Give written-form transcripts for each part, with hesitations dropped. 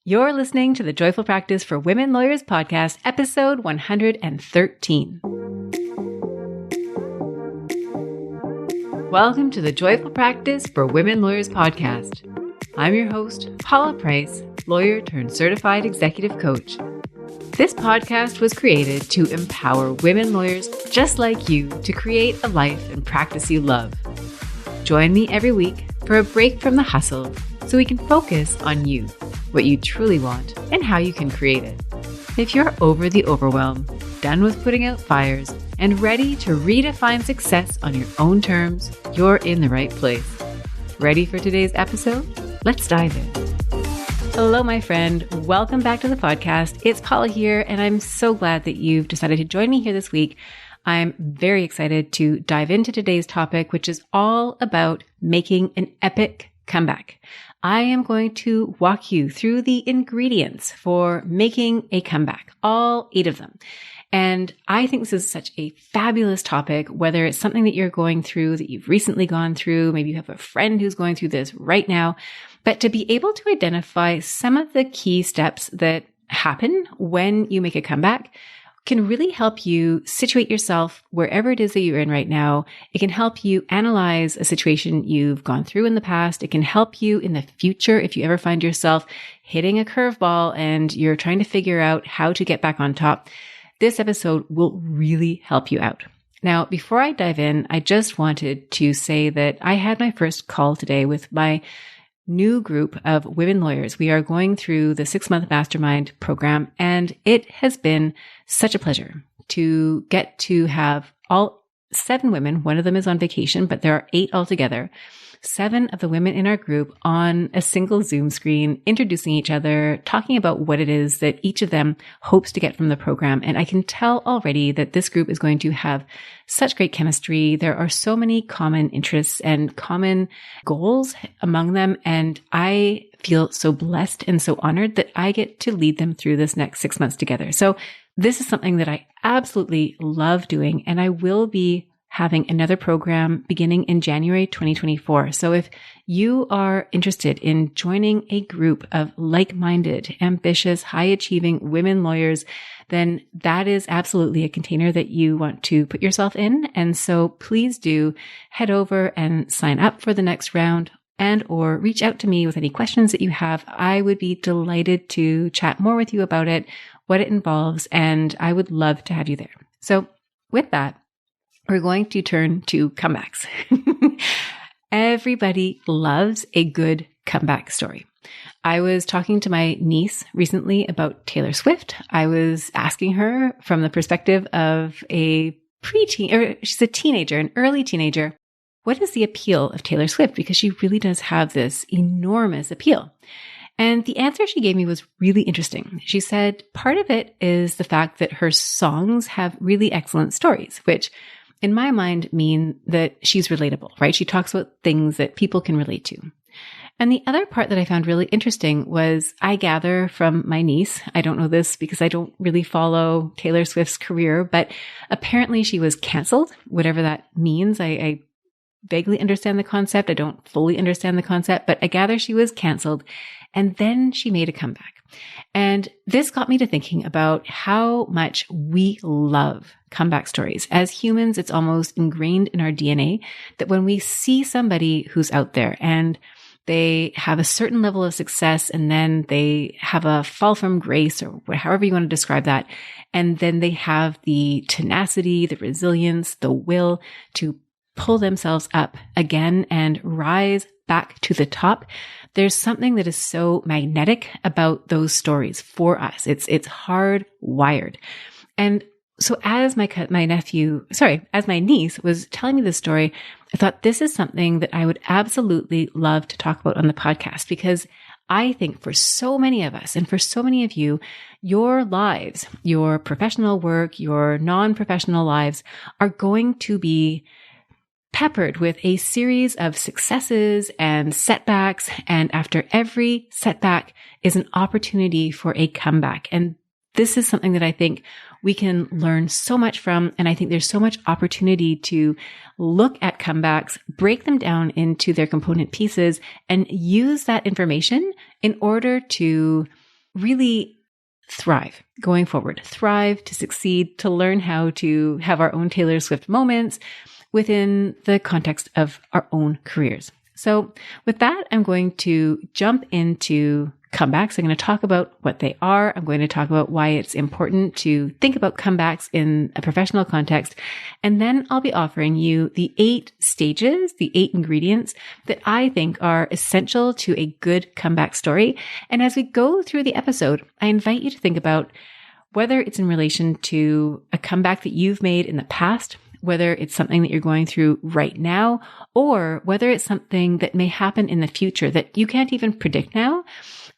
You're listening to the Joyful Practice for Women Lawyers podcast, episode 113. Welcome to the Joyful Practice for Women Lawyers podcast. I'm your host, Paula Price, lawyer turned certified executive coach. This podcast was created to empower women lawyers just like you to create a life and practice you love. Join me every week for a break from the hustle so we can focus on you, what you truly want, and how you can create it. If you're over the overwhelm, done with putting out fires, and ready to redefine success on your own terms, you're in the right place. Ready for today's episode? Let's dive in. Hello, my friend. Welcome back to the podcast. It's Paula here, and I'm so glad that you've decided to join me here this week. I'm very excited to dive into today's topic, which is all about making an epic comeback. I am going to walk you through the ingredients for making a comeback, all 8 of them. And I think this is such a fabulous topic, whether it's something that you're going through, that you've recently gone through, maybe you have a friend who's going through this right now, but to be able to identify some of the key steps that happen when you make a comeback can really help you situate yourself wherever it is that you're in right now. It can help you analyze a situation you've gone through in the past. It can help you in the future if you ever find yourself hitting a curveball and you're trying to figure out how to get back on top. This episode will really help you out. Now, before I dive in, I just wanted to say that I had my first call today with my new group of women lawyers. We are going through the 6-month mastermind program, and it has been such a pleasure to get to have all 7 women. One of them is on vacation, but there are 8 altogether. 7 of the women in our group on a single Zoom screen, introducing each other, talking about what it is that each of them hopes to get from the program. And I can tell already that this group is going to have such great chemistry. There are so many common interests and common goals among them. And I feel so blessed and so honored that I get to lead them through this next 6 months together. So this is something that I absolutely love doing, and I will be having another program beginning in January 2024. So if you are interested in joining a group of like-minded, ambitious, high-achieving women lawyers, then that is absolutely a container that you want to put yourself in. And so please do head over and sign up for the next round and or reach out to me with any questions that you have. I would be delighted to chat more with you about it, what it involves, and I would love to have you there. So with that, we're going to turn to comebacks. Everybody loves a good comeback story. I was talking to my niece recently about Taylor Swift. I was asking her from the perspective of a preteen, or she's a teenager, an early teenager, what is the appeal of Taylor Swift? Because she really does have this enormous appeal. And the answer she gave me was really interesting. She said part of it is the fact that her songs have really excellent stories, which in my mind mean that she's relatable, right? She talks about things that people can relate to. And the other part that I found really interesting was, I gather from my niece, I don't know this because I don't really follow Taylor Swift's career, but apparently she was canceled, whatever that means. I vaguely understand the concept. I don't fully understand the concept, but I gather she was canceled. And then she made a comeback. And this got me to thinking about how much we love comeback stories. As humans, it's almost ingrained in our DNA that when we see somebody who's out there and they have a certain level of success and then they have a fall from grace, or however you want to describe that, and then they have the tenacity, the resilience, the will to pull themselves up again and rise back to the top. There's something that is so magnetic about those stories for us. It's hardwired. And so as my niece was telling me this story, I thought this is something that I would absolutely love to talk about on the podcast, because I think for so many of us and for so many of you, your lives, your professional work, your non-professional lives are going to be peppered with a series of successes and setbacks. And after every setback is an opportunity for a comeback. And this is something that I think we can learn so much from. And I think there's so much opportunity to look at comebacks, break them down into their component pieces, and use that information in order to really thrive going forward, thrive to succeed, to learn how to have our own Taylor Swift moments within the context of our own careers. So with that, I'm going to jump into comebacks. I'm going to talk about what they are. I'm going to talk about why it's important to think about comebacks in a professional context. And then I'll be offering you the 8 stages, the 8 ingredients that I think are essential to a good comeback story. And as we go through the episode, I invite you to think about whether it's in relation to a comeback that you've made in the past, whether it's something that you're going through right now, or whether it's something that may happen in the future that you can't even predict now.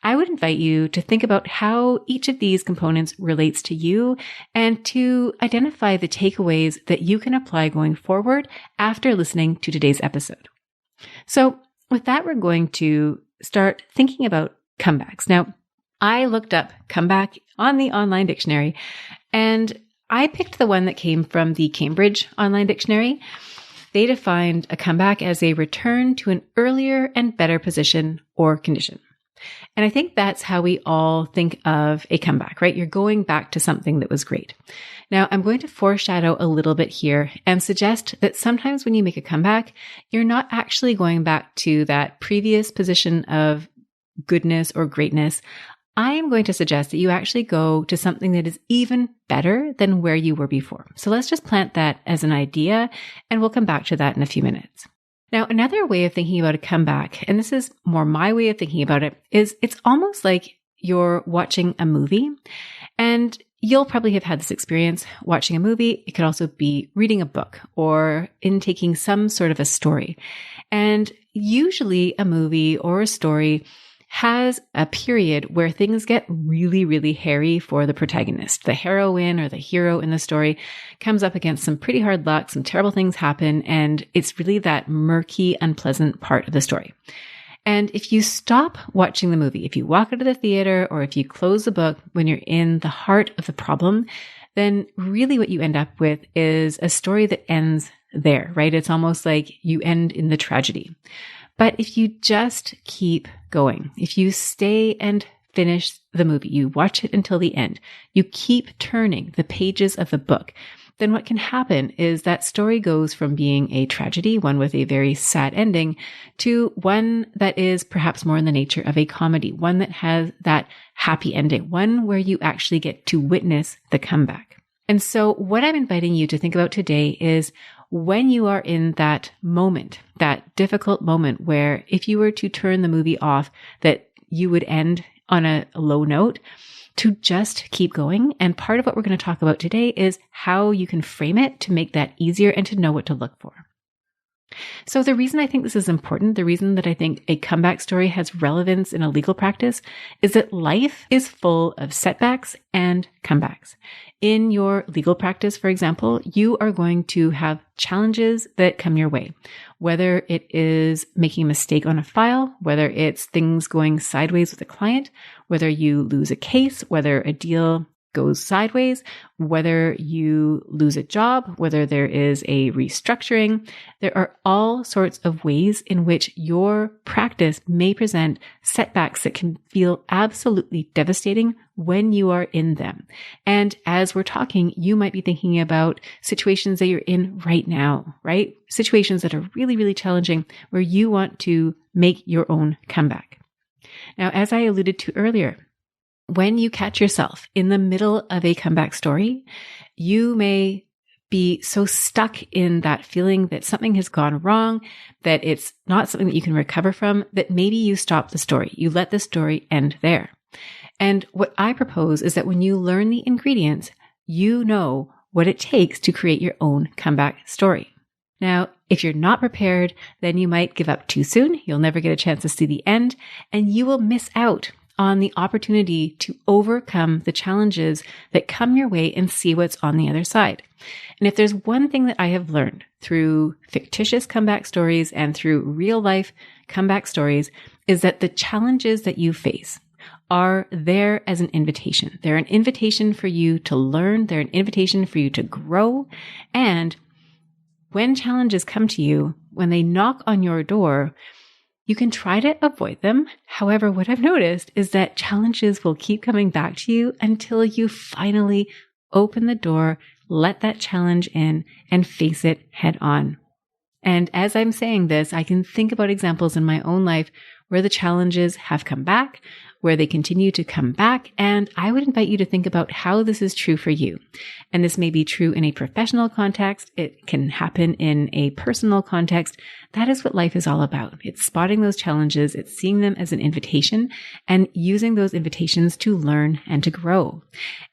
I would invite you to think about how each of these components relates to you and to identify the takeaways that you can apply going forward after listening to today's episode. So with that, we're going to start thinking about comebacks. Now, I looked up comeback on the online dictionary, and I picked the one that came from the Cambridge Online Dictionary. They defined a comeback as a return to an earlier and better position or condition. And I think that's how we all think of a comeback, right? You're going back to something that was great. Now, I'm going to foreshadow a little bit here and suggest that sometimes when you make a comeback, you're not actually going back to that previous position of goodness or greatness. I am going to suggest that you actually go to something that is even better than where you were before. So let's just plant that as an idea, and we'll come back to that in a few minutes. Now, another way of thinking about a comeback, and this is more my way of thinking about it, is it's almost like you're watching a movie, and you'll probably have had this experience watching a movie. It could also be reading a book or intaking some sort of a story. And usually a movie or a story has a period where things get really, really hairy for the protagonist. The heroine or the hero in the story comes up against some pretty hard luck, some terrible things happen, and it's really that murky, unpleasant part of the story. And if you stop watching the movie, if you walk out of the theater or if you close the book when you're in the heart of the problem, then really what you end up with is a story that ends there, right? It's almost like you end in the tragedy. But if you just keep going, if you stay and finish the movie, you watch it until the end, you keep turning the pages of the book, then what can happen is that story goes from being a tragedy, one with a very sad ending, to one that is perhaps more in the nature of a comedy, one that has that happy ending, one where you actually get to witness the comeback. And so what I'm inviting you to think about today is when you are in that moment, that difficult moment where if you were to turn the movie off, that you would end on a low note, to just keep going. And part of what we're going to talk about today is how you can frame it to make that easier and to know what to look for. So the reason I think this is important, the reason that I think a comeback story has relevance in a legal practice, is that life is full of setbacks and comebacks. In your legal practice, for example, you are going to have challenges that come your way, whether it is making a mistake on a file, whether it's things going sideways with a client, whether you lose a case, whether a deal goes sideways, whether you lose a job, whether there is a restructuring. There are all sorts of ways in which your practice may present setbacks that can feel absolutely devastating when you are in them. And as we're talking, you might be thinking about situations that you're in right now, right? Situations that are really, really challenging where you want to make your own comeback. Now, as I alluded to earlier, when you catch yourself in the middle of a comeback story, you may be so stuck in that feeling that something has gone wrong, that it's not something that you can recover from, that maybe you stop the story. You let the story end there. And what I propose is that when you learn the ingredients, you know what it takes to create your own comeback story. Now, if you're not prepared, then you might give up too soon. You'll never get a chance to see the end, and you will miss out on the opportunity to overcome the challenges that come your way and see what's on the other side. And if there's one thing that I have learned through fictitious comeback stories and through real life comeback stories, is that the challenges that you face are there as an invitation. They're an invitation for you to learn. They're an invitation for you to grow. And when challenges come to you, when they knock on your door, You can try to avoid them. However, what I've noticed is that challenges will keep coming back to you until you finally open the door, let that challenge in, and face it head on. And as I'm saying this, I can think about examples in my own life where the challenges have come back, where they continue to come back. And I would invite you to think about how this is true for you. And this may be true in a professional context. It can happen in a personal context. That is what life is all about. It's spotting those challenges. It's seeing them as an invitation and using those invitations to learn and to grow.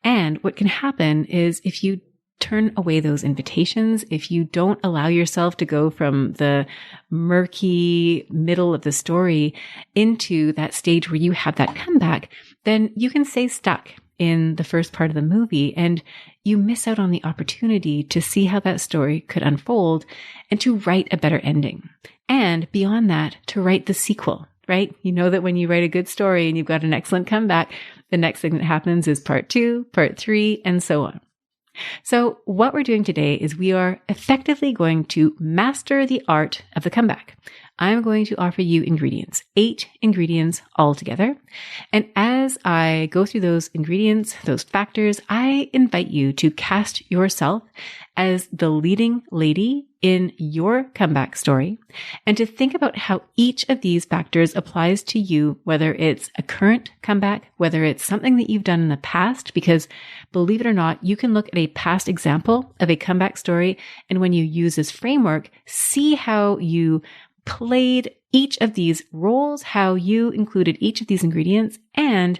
And what can happen is if you turn away those invitations, if you don't allow yourself to go from the murky middle of the story into that stage where you have that comeback, then you can stay stuck in the first part of the movie and you miss out on the opportunity to see how that story could unfold and to write a better ending. And beyond that, to write the sequel, right? You know that when you write a good story and you've got an excellent comeback, the next thing that happens is part 2, part 3, and so on. So what we're doing today is we are effectively going to master the art of the comeback. I'm going to offer you ingredients, 8 ingredients altogether. And as I go through those ingredients, those factors, I invite you to cast yourself as the leading lady in your comeback story and to think about how each of these factors applies to you, whether it's a current comeback, whether it's something that you've done in the past, because believe it or not, you can look at a past example of a comeback story. And when you use this framework, see how you played each of these roles, how you included each of these ingredients. And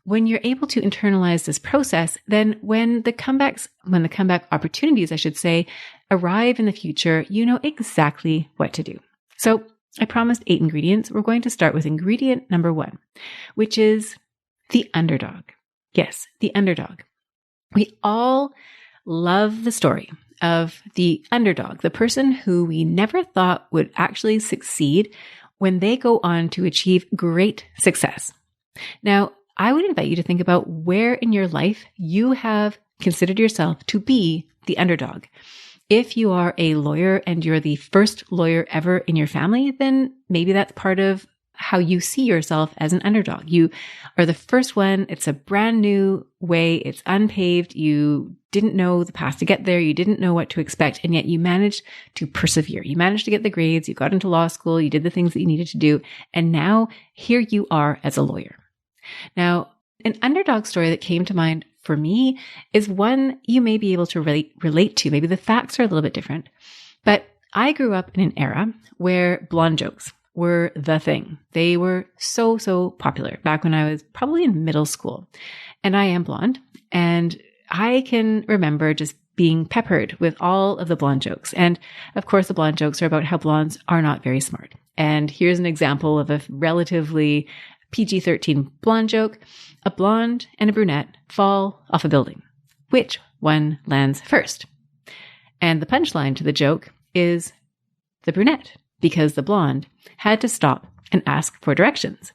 when you're able to internalize this process, then when the comeback opportunities, I should say, arrive in the future, you know exactly what to do. So I promised 8 ingredients. We're going to start with ingredient number 1, which is the underdog. Yes, the underdog. We all love the story of the underdog, the person who we never thought would actually succeed when they go on to achieve great success. Now, I would invite you to think about where in your life you have considered yourself to be the underdog. If you are a lawyer and you're the first lawyer ever in your family, then maybe that's part of how you see yourself as an underdog. You are the first one. It's a brand new way. It's unpaved. You didn't know the path to get there. You didn't know what to expect. And yet you managed to persevere. You managed to get the grades. You got into law school. You did the things that you needed to do. And now here you are as a lawyer. Now, an underdog story that came to mind for me is one you may be able to relate to. Maybe the facts are a little bit different, but I grew up in an era where blonde jokes were the thing. They were so popular back when I was probably in middle school. And I am blonde. And I can remember just being peppered with all of the blonde jokes. And of course, the blonde jokes are about how blondes are not very smart. And here's an example of a relatively PG-13 blonde joke. A blonde and a brunette fall off a building. Which one lands first? And the punchline to the joke is the brunette, because the blonde had to stop and ask for directions.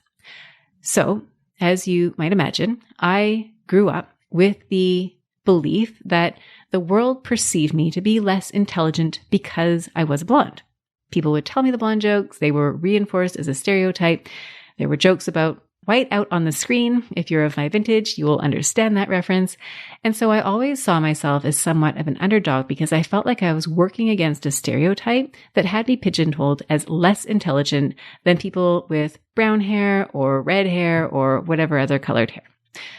So, as you might imagine, I grew up with the belief that the world perceived me to be less intelligent because I was a blonde. People would tell me the blonde jokes. They were reinforced as a stereotype. There were jokes about white out on the screen. If you're of my vintage, you will understand that reference. And so I always saw myself as somewhat of an underdog because I felt like I was working against a stereotype that had me pigeonholed as less intelligent than people with brown hair or red hair or whatever other colored hair.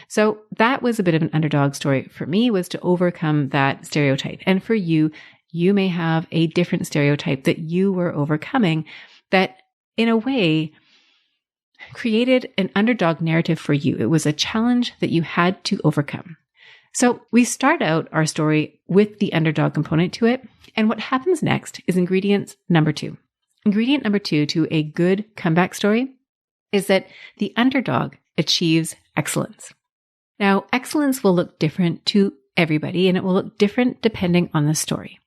So that was a bit of an underdog story for me, was to overcome that stereotype. And for you, you may have a different stereotype that you were overcoming that in a way created an underdog narrative for you. It was a challenge that you had to overcome. So we start out our story with the underdog component to it. And what happens next is ingredient number 2. Ingredient number 2 to a good comeback story is that the underdog achieves excellence. Now, excellence will look different to everybody, and it will look different depending on the story.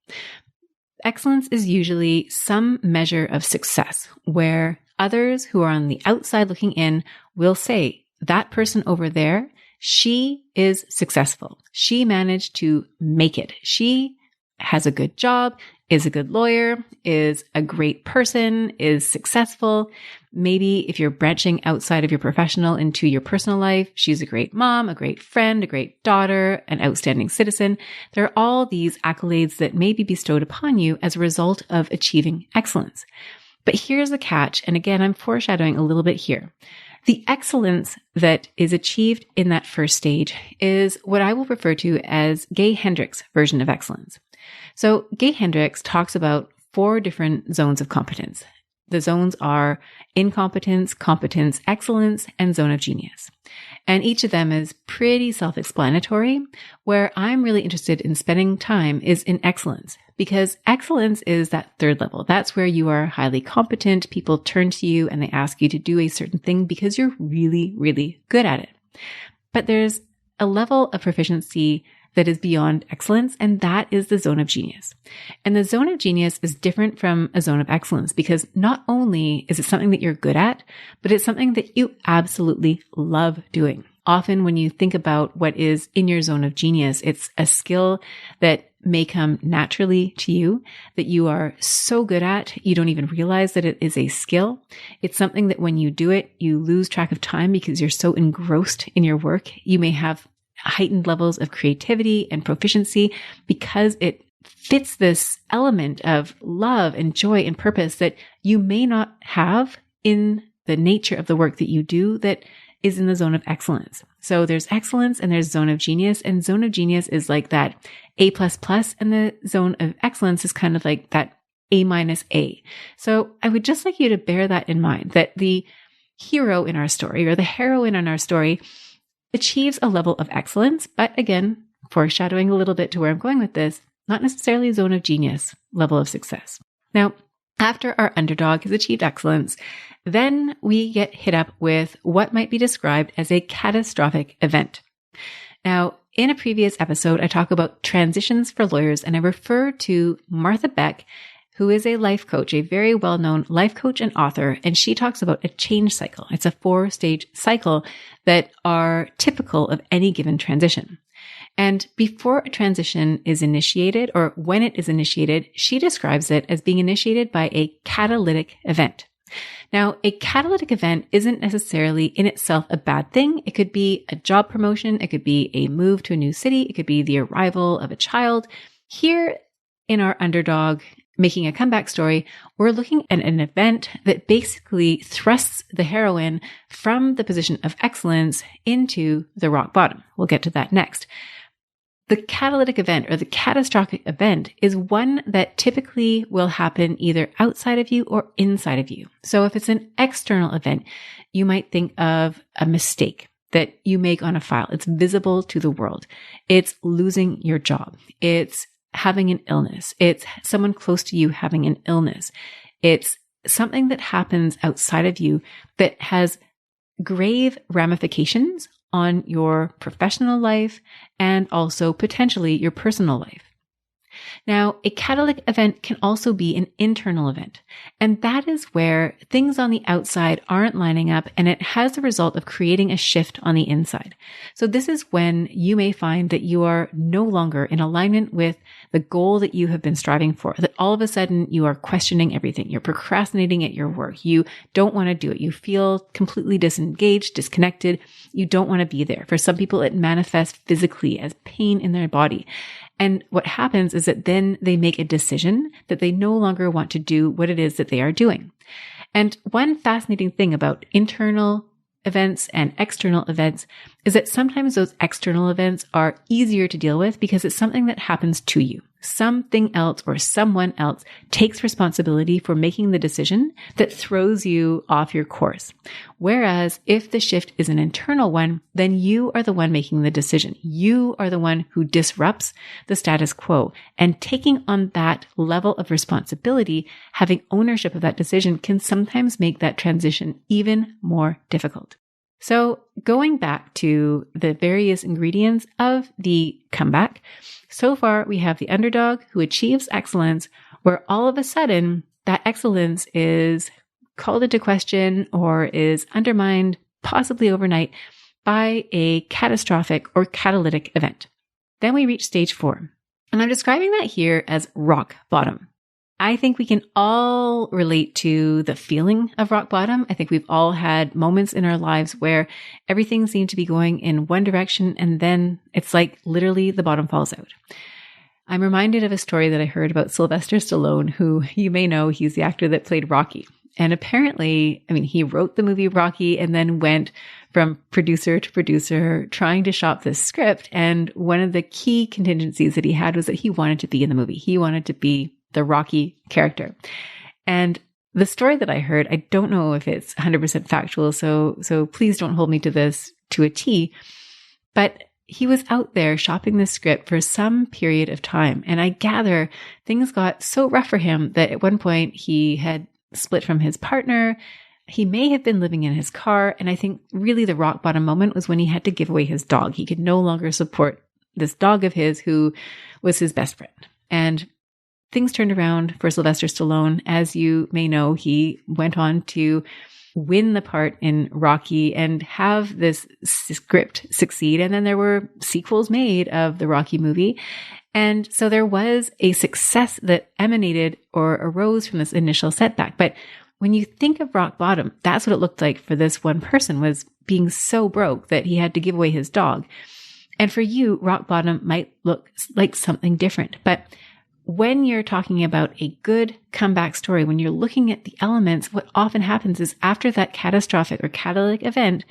Excellence is usually some measure of success where others who are on the outside looking in will say, that person over there, she is successful. She managed to make it. She has a good job, is a good lawyer, is a great person, is successful. Maybe if you're branching outside of your professional into your personal life, she's a great mom, a great friend, a great daughter, an outstanding citizen. There are all these accolades that may be bestowed upon you as a result of achieving excellence. But here's the catch. And again, I'm foreshadowing a little bit here. The excellence that is achieved in that first stage is what I will refer to as Gay Hendricks' version of excellence. So Gay Hendricks talks about 4 different zones of competence. The zones are incompetence, competence, excellence, and zone of genius. And each of them is pretty self-explanatory. Where I'm really interested in spending time is in excellence, because excellence is that third level. That's where you are highly competent. People turn to you and they ask you to do a certain thing because you're really, really good at it. But there's a level of proficiency that is beyond excellence, and that is the zone of genius. And the zone of genius is different from a zone of excellence because not only is it something that you're good at, but it's something that you absolutely love doing. Often when you think about what is in your zone of genius, it's a skill that may come naturally to you, that you are so good at, you don't even realize that it is a skill. It's something that when you do it, you lose track of time because you're so engrossed in your work. You may have heightened levels of creativity and proficiency because it fits this element of love and joy and purpose that you may not have in the nature of the work that you do that is in the zone of excellence. So there's excellence and there's zone of genius, and zone of genius is like that A++, and the zone of excellence is kind of like that A-A. So I would just like you to bear that in mind, that the hero in our story or the heroine in our story achieves a level of excellence, but again, foreshadowing a little bit to where I'm going with this, not necessarily zone of genius level of success. Now, after our underdog has achieved excellence, then we get hit up with what might be described as a catastrophic event. Now, in a previous episode, I talk about transitions for lawyers, and I refer to Martha Beck, who is a life coach, a very well-known life coach and author, and she talks about a change cycle. It's a 4-stage cycle that are typical of any given transition. And before a transition is initiated, or when it is initiated, she describes it as being initiated by a catalytic event. Now, a catalytic event isn't necessarily in itself a bad thing. It could be a job promotion. It could be a move to a new city. It could be the arrival of a child. Here in our underdog making a comeback story, we're looking at an event that basically thrusts the heroine from the position of excellence into the rock bottom. We'll get to that next. The catalytic event or the catastrophic event is one that typically will happen either outside of you or inside of you. So if it's an external event, you might think of a mistake that you make on a file. It's visible to the world. It's losing your job. It's having an illness. It's someone close to you having an illness. It's something that happens outside of you that has grave ramifications on your professional life and also potentially your personal life. Now, a catalytic event can also be an internal event, and that is where things on the outside aren't lining up and it has the result of creating a shift on the inside. So this is when you may find that you are no longer in alignment with the goal that you have been striving for, that all of a sudden you are questioning everything. You're procrastinating at your work. You don't want to do it. You feel completely disengaged, disconnected. You don't want to be there. For some people, it manifests physically as pain in their body. And what happens is that then they make a decision that they no longer want to do what it is that they are doing. And one fascinating thing about internal events and external events is that sometimes those external events are easier to deal with because it's something that happens to you. Something else or someone else takes responsibility for making the decision that throws you off your course. Whereas if the shift is an internal one, then you are the one making the decision. You are the one who disrupts the status quo. And taking on that level of responsibility, having ownership of that decision can sometimes make that transition even more difficult. So going back to the various ingredients of the comeback, so far we have the underdog who achieves excellence, where all of a sudden that excellence is called into question or is undermined, possibly overnight, by a catastrophic or catalytic event. Then we reach stage 4. And I'm describing that here as rock bottom. I think we can all relate to the feeling of rock bottom. I think we've all had moments in our lives where everything seemed to be going in one direction and then it's like literally the bottom falls out. I'm reminded of a story that I heard about Sylvester Stallone, who you may know, he's the actor that played Rocky. And apparently, he wrote the movie Rocky and then went from producer to producer trying to shop this script. And one of the key contingencies that he had was that he wanted to be in the movie. He wanted to be the Rocky character. And the story that I heard, I don't know if it's 100% factual, so please don't hold me to this to a T, but he was out there shopping the script for some period of time. And I gather things got so rough for him that at one point he had split from his partner. He may have been living in his car. And I think really the rock bottom moment was when he had to give away his dog. He could no longer support this dog of his who was his best friend. And things turned around for Sylvester Stallone. As you may know, he went on to win the part in Rocky and have this script succeed. And then there were sequels made of the Rocky movie. And so there was a success that emanated or arose from this initial setback. But when you think of rock bottom, that's what it looked like for this one person, was being so broke that he had to give away his dog. And for you, rock bottom might look like something different. But when you're talking about a good comeback story, when you're looking at the elements, what often happens is after that catastrophic or catalytic event,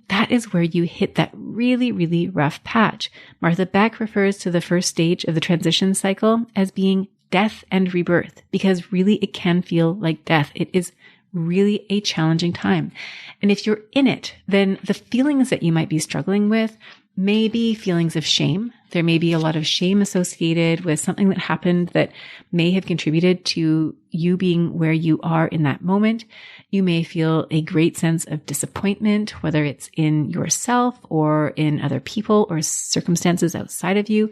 that is where you hit that really, really rough patch. Martha Beck refers to the first stage of the transition cycle as being death and rebirth, because really it can feel like death. It is really a challenging time. And if you're in it, then the feelings that you might be struggling with may be feelings of shame. There may be a lot of shame associated with something that happened that may have contributed to you being where you are in that moment. You may feel a great sense of disappointment, whether it's in yourself or in other people or circumstances outside of you.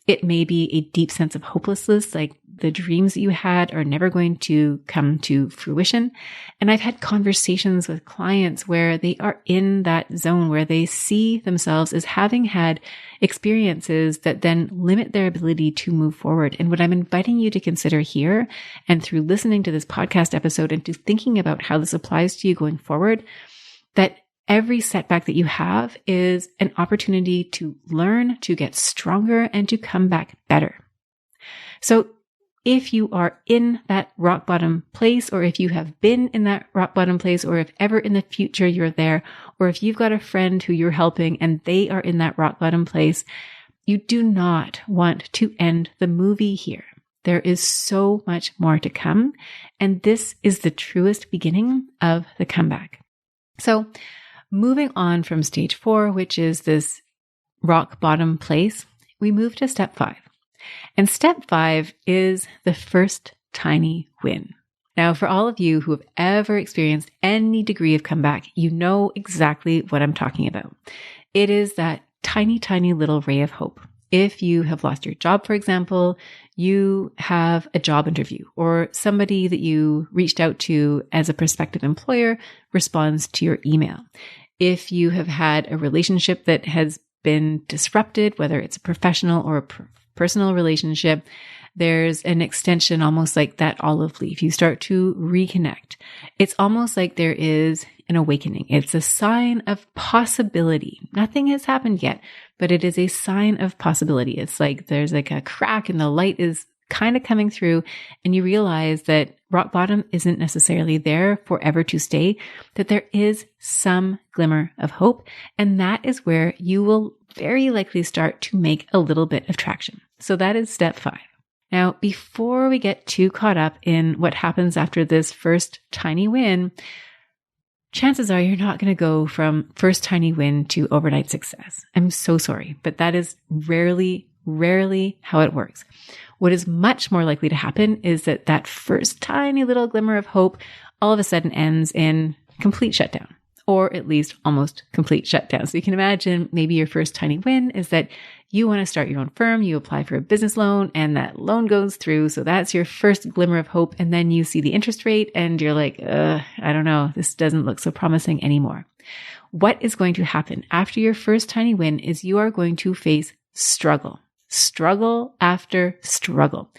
It may be a deep sense of hopelessness, like the dreams that you had are never going to come to fruition. And I've had conversations with clients where they are in that zone where they see themselves as having had experiences that then limit their ability to move forward. And what I'm inviting you to consider here, and through listening to this podcast episode and to thinking about how this applies to you going forward, that every setback that you have is an opportunity to learn, to get stronger, and to come back better. So if you are in that rock bottom place, or if you have been in that rock bottom place, or if ever in the future you're there, or if you've got a friend who you're helping and they are in that rock bottom place, you do not want to end the movie here. There is so much more to come, and this is the truest beginning of the comeback. So moving on from stage 4, which is this rock bottom place, we move to step 5. And step 5 is the first tiny win. Now, for all of you who have ever experienced any degree of comeback, you know exactly what I'm talking about. It is that tiny, tiny little ray of hope. If you have lost your job, for example, you have a job interview, or somebody that you reached out to as a prospective employer responds to your email. If you have had a relationship that has been disrupted, whether it's a professional or a personal relationship, there's an extension, almost like that olive leaf. You start to reconnect. It's almost like there is an awakening. It's a sign of possibility. Nothing has happened yet, but it is a sign of possibility. It's like there's like a crack and the light is kind of coming through, and you realize that rock bottom isn't necessarily there forever to stay, that there is some glimmer of hope. And that is where you will very likely start to make a little bit of traction. So that is step 5. Now, before we get too caught up in what happens after this first tiny win, chances are you're not going to go from first tiny win to overnight success. I'm so sorry, but that is rarely how it works. What is much more likely to happen is that that first tiny little glimmer of hope all of a sudden ends in complete shutdown, or at least almost complete shutdown. So you can imagine maybe your first tiny win is that you want to start your own firm, you apply for a business loan, and that loan goes through. So that's your first glimmer of hope. And then you see the interest rate and you're like, I don't know, this doesn't look so promising anymore. What is going to happen after your first tiny win is you are going to face struggle. struggle after struggle.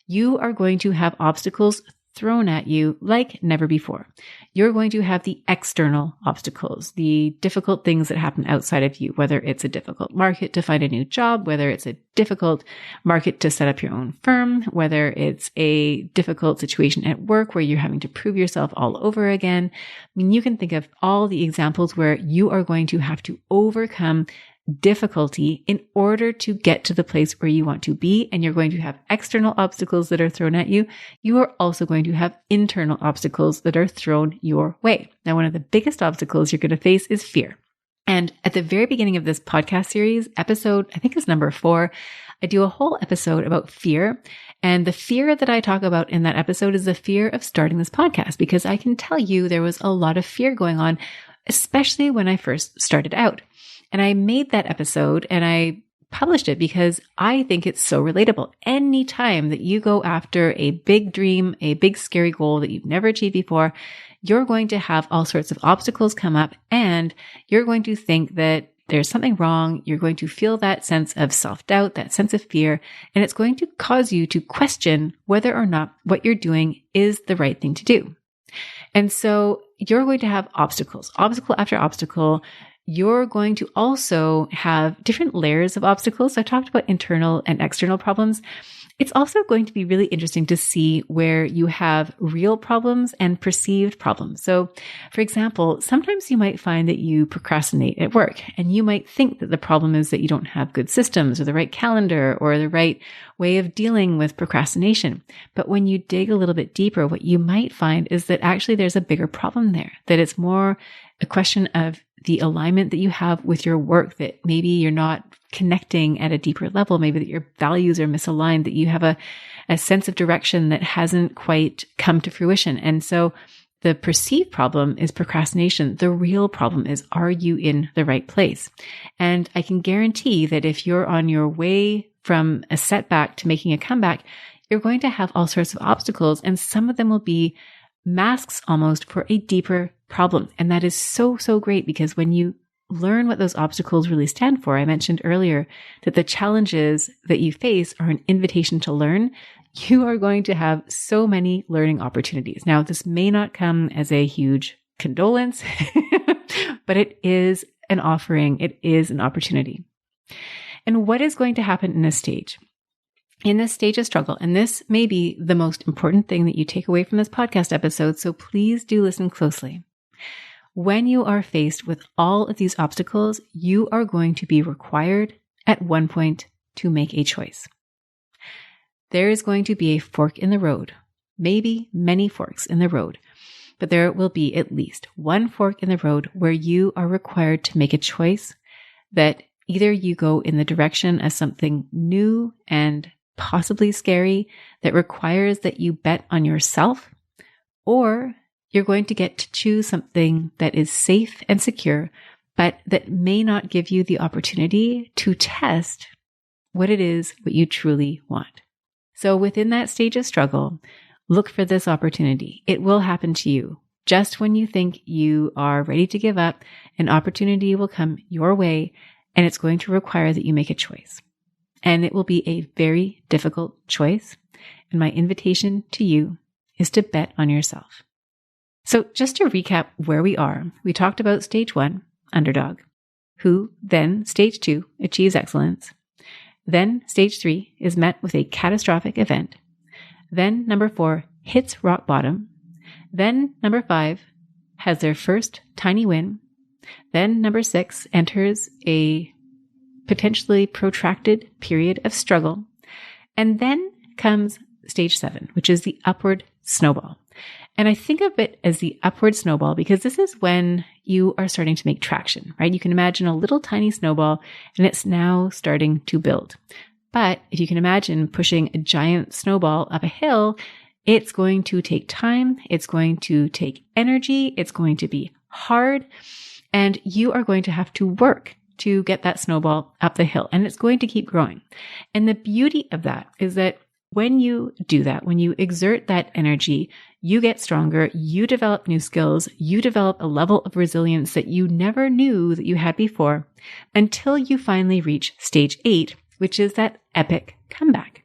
You are going to have obstacles thrown at you like never before. You're going to have the external obstacles, the difficult things that happen outside of you, whether it's a difficult market to find a new job, whether it's a difficult market to set up your own firm, whether it's a difficult situation at work where you're having to prove yourself all over again. I mean, you can think of all the examples where you are going to have to overcome difficulty in order to get to the place where you want to be. And you're going to have external obstacles that are thrown at you. You are also going to have internal obstacles that are thrown your way. Now, one of the biggest obstacles you're going to face is fear. And at the very beginning of this podcast series, episode, I think it's number 4, I do a whole episode about fear. And the fear that I talk about in that episode is the fear of starting this podcast, because I can tell you there was a lot of fear going on, especially when I first started out. And I made that episode and I published it because I think it's so relatable. Anytime that you go after a big dream, a big scary goal that you've never achieved before, you're going to have all sorts of obstacles come up and you're going to think that there's something wrong. You're going to feel that sense of self-doubt, that sense of fear, and it's going to cause you to question whether or not what you're doing is the right thing to do. And so you're going to have obstacles, obstacle after obstacle. You're going to also have different layers of obstacles. So I talked about internal and external problems. It's also going to be really interesting to see where you have real problems and perceived problems. So, for example, sometimes you might find that you procrastinate at work, and you might think that the problem is that you don't have good systems or the right calendar or the right way of dealing with procrastination. But when you dig a little bit deeper, what you might find is that actually there's a bigger problem there, that it's more a question of the alignment that you have with your work, that maybe you're not connecting at a deeper level, maybe that your values are misaligned, that you have a sense of direction that hasn't quite come to fruition. And so the perceived problem is procrastination. The real problem is, are you in the right place? And I can guarantee that if you're on your way from a setback to making a comeback, you're going to have all sorts of obstacles, and some of them will be masks almost for a deeper problem. And that is so, so great, because when you learn what those obstacles really stand for, I mentioned earlier that the challenges that you face are an invitation to learn. You are going to have so many learning opportunities. Now, this may not come as a huge condolence, but it is an offering. It is an opportunity. And what is going to happen in this stage? In this stage of struggle, and this may be the most important thing that you take away from this podcast episode, so please do listen closely. When you are faced with all of these obstacles, you are going to be required at one point to make a choice. There is going to be a fork in the road, maybe many forks in the road, but there will be at least one fork in the road where you are required to make a choice that either you go in the direction of something new and possibly scary that requires that you bet on yourself, or you're going to get to choose something that is safe and secure, but that may not give you the opportunity to test what it is what you truly want. So within that stage of struggle, look for this opportunity. It will happen to you. Just when you think you are ready to give up, an opportunity will come your way, and it's going to require that you make a choice. And it will be a very difficult choice. And my invitation to you is to bet on yourself. So just to recap where we are, we talked about stage 1, underdog, who then stage 2 achieves excellence. Then stage 3 is met with a catastrophic event. Then number 4 hits rock bottom. Then number 5 has their first tiny win. Then number 6 enters a potentially protracted period of struggle. And then comes stage 7, which is the upward snowball. And I think of it as the upward snowball because this is when you are starting to make traction, right? You can imagine a little tiny snowball and it's now starting to build. But if you can imagine pushing a giant snowball up a hill, it's going to take time. It's going to take energy. It's going to be hard. And you are going to have to work to get that snowball up the hill, and it's going to keep growing. And the beauty of that is that when you do that, when you exert that energy, you get stronger, you develop new skills, you develop a level of resilience that you never knew that you had before, until you finally reach stage 8, which is that epic comeback.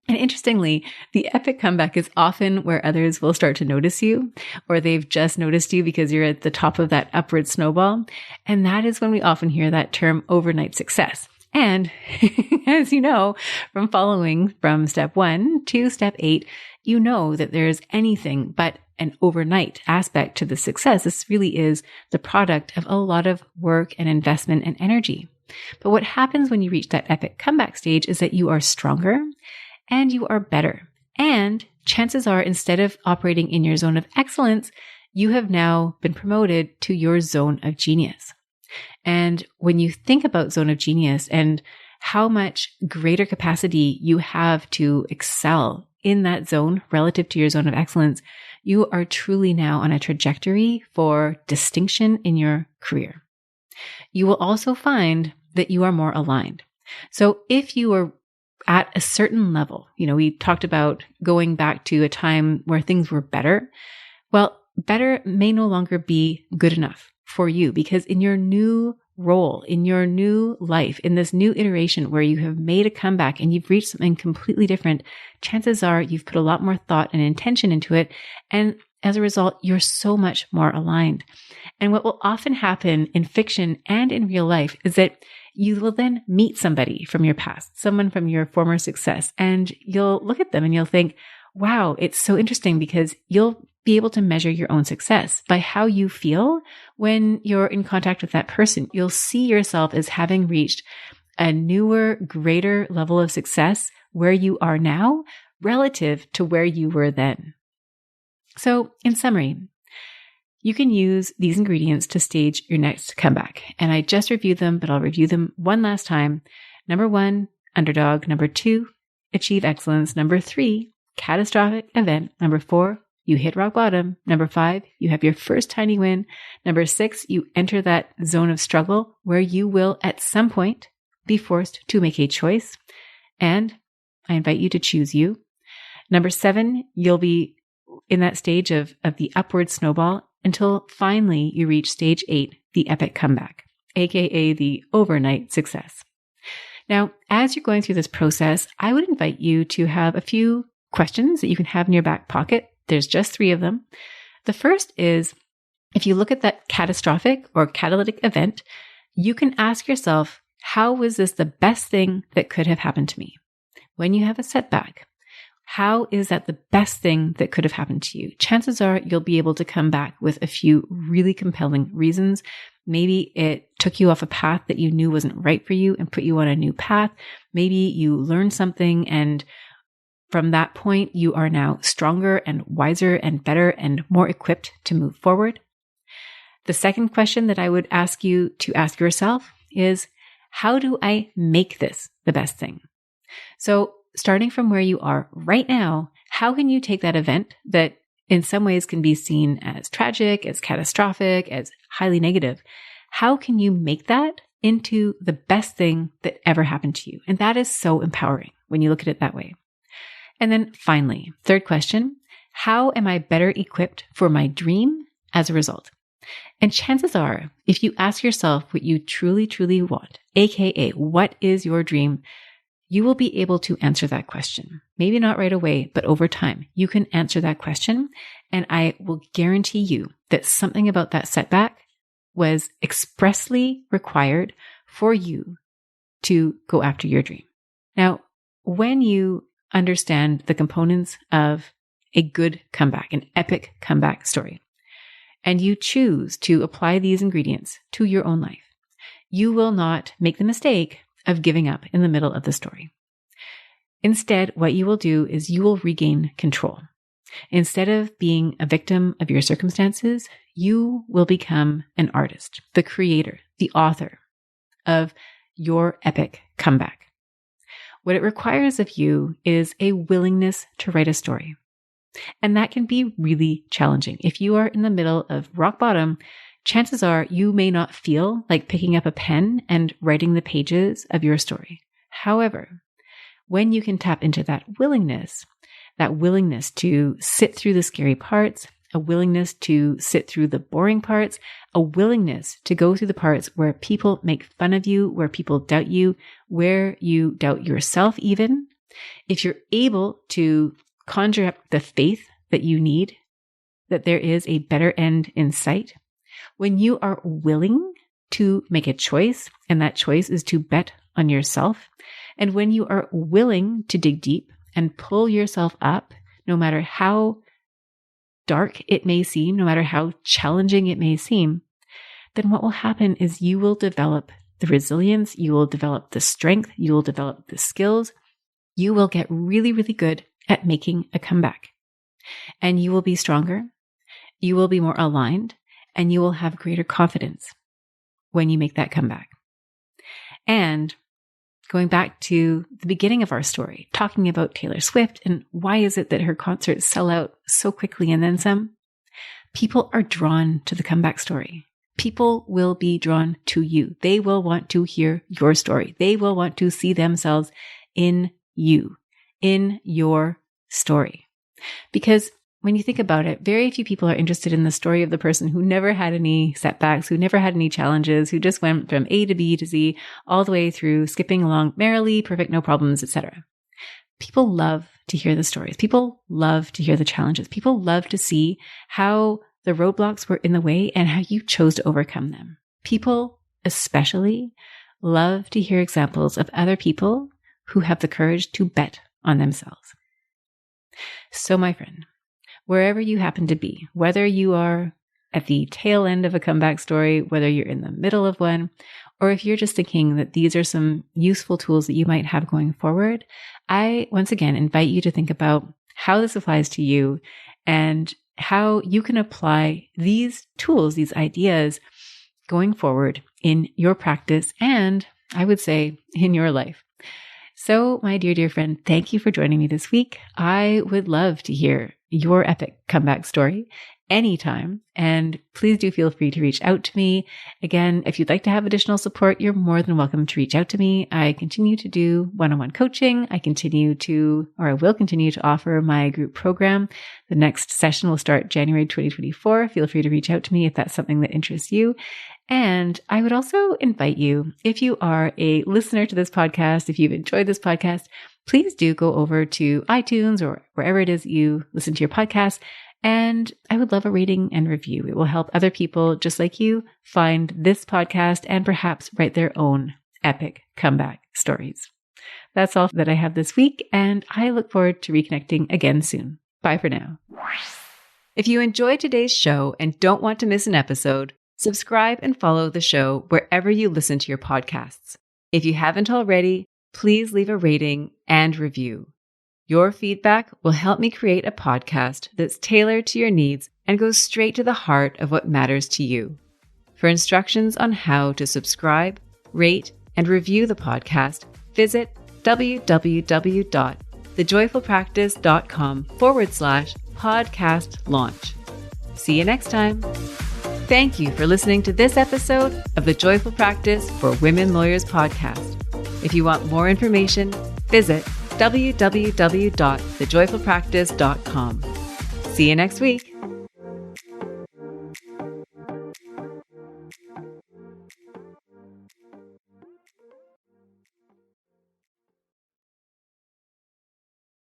And interestingly, the epic comeback is often where others will start to notice you, or they've just noticed you because you're at the top of that upward snowball. And that is when we often hear that term overnight success. And as you know, from following from step 1 to step 8, you know that there's anything but an overnight aspect to the success. This really is the product of a lot of work and investment and energy. But what happens when you reach that epic comeback stage is that you are stronger and you are better. And chances are, instead of operating in your zone of excellence, you have now been promoted to your zone of genius. And when you think about zone of genius and how much greater capacity you have to excel in that zone relative to your zone of excellence, you are truly now on a trajectory for distinction in your career. You will also find that you are more aligned. So if you are at a certain level, we talked about going back to a time where things were better. Well, better may no longer be good enough for you, because in your new role, in your new life, in this new iteration where you have made a comeback and you've reached something completely different, chances are you've put a lot more thought and intention into it. And as a result, you're so much more aligned. And what will often happen in fiction and in real life is that you will then meet somebody from your past, someone from your former success, and you'll look at them and you'll think, wow, it's so interesting, because you'll be able to measure your own success by how you feel when you're in contact with that person. You'll see yourself as having reached a newer, greater level of success where you are now relative to where you were then. So in summary, you can use these ingredients to stage your next comeback. And I just reviewed them, but I'll review them one last time. Number 1, underdog. Number 2, achieve excellence. Number 3, catastrophic event. Number 4, you hit rock bottom. Number 5, you have your first tiny win. Number 6, you enter that zone of struggle where you will at some point be forced to make a choice. And I invite you to choose you. Number 7, you'll be in that stage of the upward snowball until finally you reach stage 8, the epic comeback, aka the overnight success. Now, as you're going through this process, I would invite you to have a few questions that you can have in your back pocket. There's just 3 of them. The first is, if you look at that catastrophic or catalytic event, you can ask yourself, how was this the best thing that could have happened to me? When you have a setback, how is that the best thing that could have happened to you? Chances are you'll be able to come back with a few really compelling reasons. Maybe it took you off a path that you knew wasn't right for you and put you on a new path. Maybe you learned something, and from that point, you are now stronger and wiser and better and more equipped to move forward. The second question that I would ask you to ask yourself is, how do I make this the best thing? So starting from where you are right now, how can you take that event that in some ways can be seen as tragic, as catastrophic, as highly negative? How can you make that into the best thing that ever happened to you? And that is so empowering when you look at it that way. And then finally, third question, how am I better equipped for my dream as a result? And chances are, if you ask yourself what you truly, truly want, aka what is your dream, you will be able to answer that question. Maybe not right away, but over time, you can answer that question. And I will guarantee you that something about that setback was expressly required for you to go after your dream. Now, when you understand the components of a good comeback, an epic comeback story, and you choose to apply these ingredients to your own life, you will not make the mistake of giving up in the middle of the story. Instead, what you will do is you will regain control. Instead of being a victim of your circumstances, you will become an artist, the creator, the author of your epic comeback. What it requires of you is a willingness to write a story. And that can be really challenging. If you are in the middle of rock bottom, chances are you may not feel like picking up a pen and writing the pages of your story. However, when you can tap into that willingness to sit through the scary parts, a willingness to sit through the boring parts, a willingness to go through the parts where people make fun of you, where people doubt you, where you doubt yourself even. If you're able to conjure up the faith that you need, that there is a better end in sight, when you are willing to make a choice, and that choice is to bet on yourself, and when you are willing to dig deep and pull yourself up, no matter how dark it may seem, no matter how challenging it may seem, then what will happen is you will develop the resilience, you will develop the strength, you will develop the skills, you will get really, really good at making a comeback. And you will be stronger, you will be more aligned, and you will have greater confidence when you make that comeback. And going back to the beginning of our story, talking about Taylor Swift and why is it that her concerts sell out so quickly and then some? People are drawn to the comeback story. People will be drawn to you. They will want to hear your story. They will want to see themselves in you, in your story. Because when you think about it, very few people are interested in the story of the person who never had any setbacks, who never had any challenges, who just went from A to B to Z all the way through, skipping along merrily, perfect, no problems, etc. People love to hear the stories. People love to hear the challenges. People love to see how the roadblocks were in the way and how you chose to overcome them. People especially love to hear examples of other people who have the courage to bet on themselves. So, my friend, wherever you happen to be, whether you are at the tail end of a comeback story, whether you're in the middle of one, or if you're just thinking that these are some useful tools that you might have going forward, I once again invite you to think about how this applies to you and how you can apply these tools, these ideas going forward in your practice and I would say in your life. So, my dear, dear friend, thank you for joining me this week. I would love to hear your epic comeback story anytime. And please do feel free to reach out to me. Again, if you'd like to have additional support, you're more than welcome to reach out to me. I continue to do one-on-one coaching. I will continue to offer my group program. The next session will start January 2024. Feel free to reach out to me if that's something that interests you. And I would also invite you, if you are a listener to this podcast, if you've enjoyed this podcast, please do go over to iTunes or wherever it is you listen to your podcast. And I would love a rating and review. It will help other people just like you find this podcast and perhaps write their own epic comeback stories. That's all that I have this week, and I look forward to reconnecting again soon. Bye for now. If you enjoyed today's show and don't want to miss an episode, subscribe and follow the show wherever you listen to your podcasts. If you haven't already, please leave a rating and review. Your feedback will help me create a podcast that's tailored to your needs and goes straight to the heart of what matters to you. For instructions on how to subscribe, rate, and review the podcast, visit www.thejoyfulpractice.com/podcast launch. See you next time. Thank you for listening to this episode of the Joyful Practice for Women Lawyers podcast. If you want more information, visit www.thejoyfulpractice.com. See you next week.